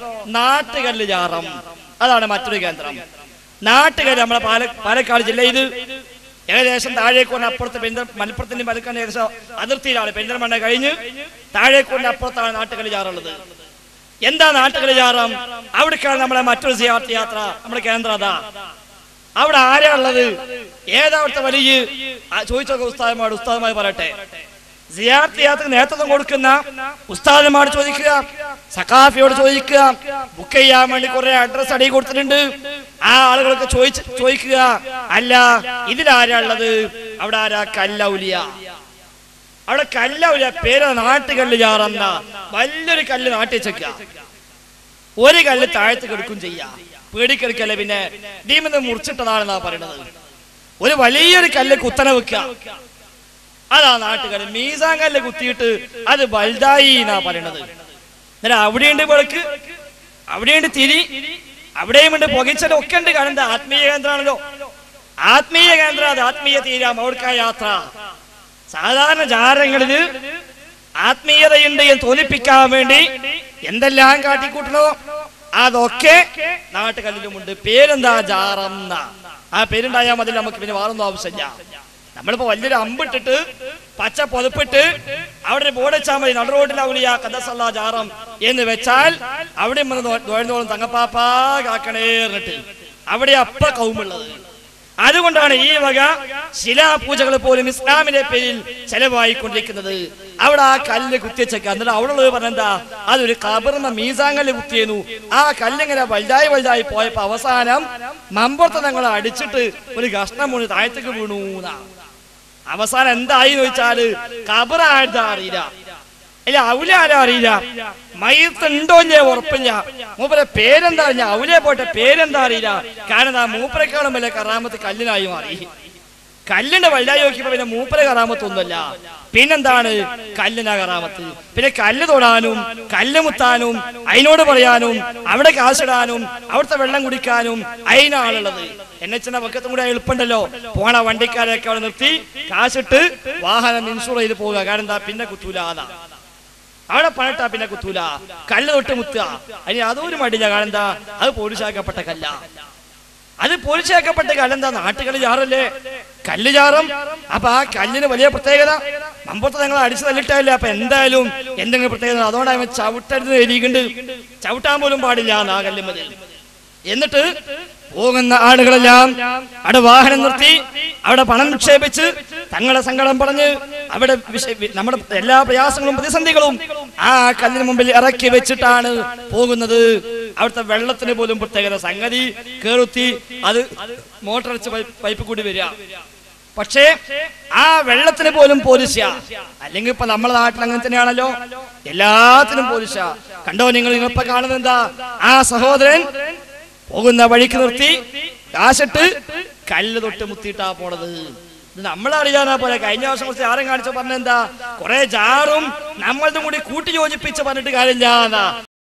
നാട്ടുകല്ല് ജാറം, അതാണ് മറ്റൊരു കേന്ദ്രം. നാട്ടുകല്ല് നമ്മളെ പാലക്കാട് ജില്ല. ഇത് ഏകദേശം താഴേക്കൊണ്ട് അപ്പുറത്ത് മലപ്പുറത്തിന്റെ മലക്കാട് ഏകദേശം അതിർത്തിയിലാണ്. പെരിന്തൽമണ്ണ കഴിഞ്ഞ് താഴേക്കൊണ്ട് അപ്പുറത്താണ് നാട്ടുകല്ല് ജാറുള്ളത്. എന്താ നാട്ടുകല്ല് ജാറം? അവിടേക്കാണ് നമ്മളെ മറ്റൊരു സിയാറത്ത് യാത്ര, നമ്മുടെ കേന്ദ്രം. അതാ അവിടെ ആരാ ഉള്ളത്? ഏതാ അവിടുത്തെ വലിയ ചോദിച്ചൊക്കെ ഉസ്താദന്മാർ പറയട്ടെ. സിയാറത്ത് യാത്രക്ക് നേതൃത്വം കൊടുക്കുന്ന ഉസ്താദന്മാർ ചോദിക്കുക, സഖാഫിയോട് ചോദിക്കുക, ബുക്ക് ചെയ്യാൻ വേണ്ടി കുറെ അഡ്രസ് അടി കൊടുത്തിട്ടുണ്ട്. ആ ആളുകളൊക്കെ ചോദിക്കുക, അല്ല ഇതിലാരാ ഉള്ളത്? അവിടെ ആരാ? കല്ലൗലിയ. അവിടെ കല്ലൗലിയ പേര് നാട്ടുകല്ല് ജാറന്ന വലിയൊരു കല്ല് നാട്ടി വെച്ചേക്കുക. ഒരു കല്ല് താഴത്ത് കെടുക്കും ചെയ്യാ, പേടിക്കെടുക്കല്ലേ. പിന്നെ ദീമെന്ന് മുറിച്ചിട്ടതാണെന്നാ പറയണത്. ഒരു വലിയൊരു കല്ല് കുത്തനെ വെക്കുക, അതാ നാട്ടുകല്ല്. മീസാൻ കല്ല് കുത്തിയിട്ട് അത് വലുതായി എന്നാ പറയണത്. എന്നിട്ട് അവിടെയുണ്ട് വിളക്ക്, അവിടെയുണ്ട് തിരി, അവിടെയും ഉണ്ട് പുകച്ചത് ഒക്കെ ഉണ്ട്. കാരണം എന്താ? ആത്മീയ കേന്ദ്രമാണല്ലോ. ആത്മീയ കേന്ദ്രം, അത് ആത്മീയ തീരാം അവിടുത്തെ യാത്ര. സാധാരണ ജാരങ്ങളില് ആത്മീയതയുണ്ട് എന്ന് തോന്നിപ്പിക്കാൻ വേണ്ടി എന്തെല്ലാം കാട്ടിക്കൂട്ടണോ അതൊക്കെ നാട്ടുകല്ലിലുമുണ്ട്. പേരെന്താ? ജാറം. ആ പേരുണ്ടായാൽ മതി, നമുക്ക് പിന്നെ വേറൊന്നും ആവശ്യമില്ല. നമ്മളിപ്പോ വലിയൊരു അമ്പിട്ടിട്ട് പച്ച പൊതുപ്പിട്ട് അവിടെ ബോർഡ് വെച്ചാൽ മതി, നടു റോഡിൽ ഔലിയ ഖദ്ദസല്ലാഹു ജാറം എന്ന് വെച്ചാൽ അവിടെ നോഴുന്നോളും തങ്ങപ്പാപ്പാ കാക്കണേ എന്നിട്ട് അവിടെ അപ്പ കൗമുള്ളത്. അതുകൊണ്ടാണ് ഈ വക ശിലാപൂജകൾ പോലും ഇസ്ലാമിന്റെ പേരിൽ ചെലവായിക്കൊണ്ടിരിക്കുന്നത്. അവിടെ ആ കല്ല് കുത്തിവെച്ചേക്ക. എന്നിട്ട് അവിടെ ഉള്ളത് പറഞ്ഞെന്താ? അതൊരു കബറിന്റെ മീസാങ്കല്ല് കുത്തിയേന്നു. ആ കല്ലിങ്ങനെ വലുതായി പോയപ്പോ അവസാനം മമ്പുറത്ത് ഞങ്ങൾ അടിച്ചിട്ട് ഒരു കഷ്ണം വീണ് താഴത്തേക്ക് വീണു. അവസാനം എന്തായി എന്ന് ചോദിച്ചാല് കബറായിട്ട് അറിയില്ല, അല്ല ഔല ആരാ അറിയില്ല, മയ്യത്തുണ്ടോ ഇല്ലേ ഉറപ്പില്ല, മൂപ്പരെ പേരെന്താ അറിഞ്ഞ, ഔലിയ പോട്ടെ പേരെന്താ അറിയില്ല. കാരണം ആ മൂപ്പരെക്കാളും വലിയ കറാമത്ത് കല്ലിനായി മാറി. കല്ലിന്റെ വലുതായി നോക്കിയപ്പോ പിന്നെ മൂപ്പര കറാമത്തൊന്നുമല്ല, പിന്നെന്താണ്? കല്ലിനാ കറാമത്ത്. പിന്നെ കല്ല് തൊടാനും കല്ല് മുത്താനും അതിനോട് പറയാനും അവിടെ കാശിടാനും അവിടുത്തെ വെള്ളം കുടിക്കാനും അതിനാളുള്ളത്. എന്നെ പക്കത്തും കൂടെ എളുപ്പമുണ്ടല്ലോ. പോണ വണ്ടിക്കാരെയൊക്കെ അവിടെ നിർത്തി കാശിട്ട് വാഹനം ഇൻഷൂർ ചെയ്ത് പോവുക. കാരണം എന്താ? പിന്നെ കുത്തൂല. അതാ അവിടെ പണിട്ടാ പിന്നെ കുത്തൂല. കല്ല് തൊട്ട് മുത്തുക അതിന് അതൊരു മടിയില്ല. കാരണം എന്താ? അത് പോലീസാക്കപ്പെട്ട കല്ല. അത് പോലീസാക്കപ്പെട്ട കല്ലെന്താ? നാട്ടുകല്ല് ജാറല്ലേ, കല്ല് ജാറും. അപ്പൊ ആ കല്ലിന് വലിയ പ്രത്യേകത. മമ്പുറത്ത് ഞങ്ങൾ അടിച്ചു തല്ലിട്ടല്ലേ. അപ്പൊ എന്തായാലും എന്തെങ്കിലും പ്രത്യേകത. അതുകൊണ്ടാണ് ചവിട്ടരുത് എഴുതിയിട്ടുണ്ട്. ചവിട്ടാൻ പോലും പാടില്ല ആ കല്ലുമതി. എന്നിട്ട് പോകുന്ന ആളുകളെല്ലാം അവിടെ വാഹനം നിർത്തി അവിടെ പണം നിക്ഷേപിച്ച് തങ്ങളുടെ സങ്കടം പറഞ്ഞ് അവിടെ നമ്മുടെ എല്ലാ പ്രയാസങ്ങളും പ്രതിസന്ധികളും ആ കല്ലിന് മുമ്പിൽ ഇറക്കി വെച്ചിട്ടാണ് പോകുന്നത്. അവിടുത്തെ വെള്ളത്തിന് പോലും പ്രത്യേകത. സംഗതി കേറുത്തി അത് മോട്ടർ അടിച്ച് പൈപ്പ് കൂടി വരിക. പക്ഷേ ആ വെള്ളത്തിന് പോലും പോലീശ. അല്ലെങ്കിൽ ഇപ്പൊ നമ്മുടെ നാട്ടിൽ അങ്ങനെ തന്നെയാണല്ലോ, എല്ലാത്തിനും പോലീശ. കണ്ടോ നിങ്ങളിപ്പോ കാണുന്നത് എന്താ? ആ സഹോദരൻ പോകുന്ന വഴിക്ക് നിർത്തി കാശിട്ട് കല്ല് തൊട്ട് മുത്തിയിട്ടാ പോണത്. ഇത് നമ്മളറിയാനാ പോലെ. കഴിഞ്ഞ വർഷം കുറച്ച് ആരും കാണിച്ച പറഞ്ഞെന്താ? കുറെ ജാറും നമ്മളതും കൂടി കൂട്ടി യോജിപ്പിച്ച് പറഞ്ഞിട്ട് കാര്യമില്ല.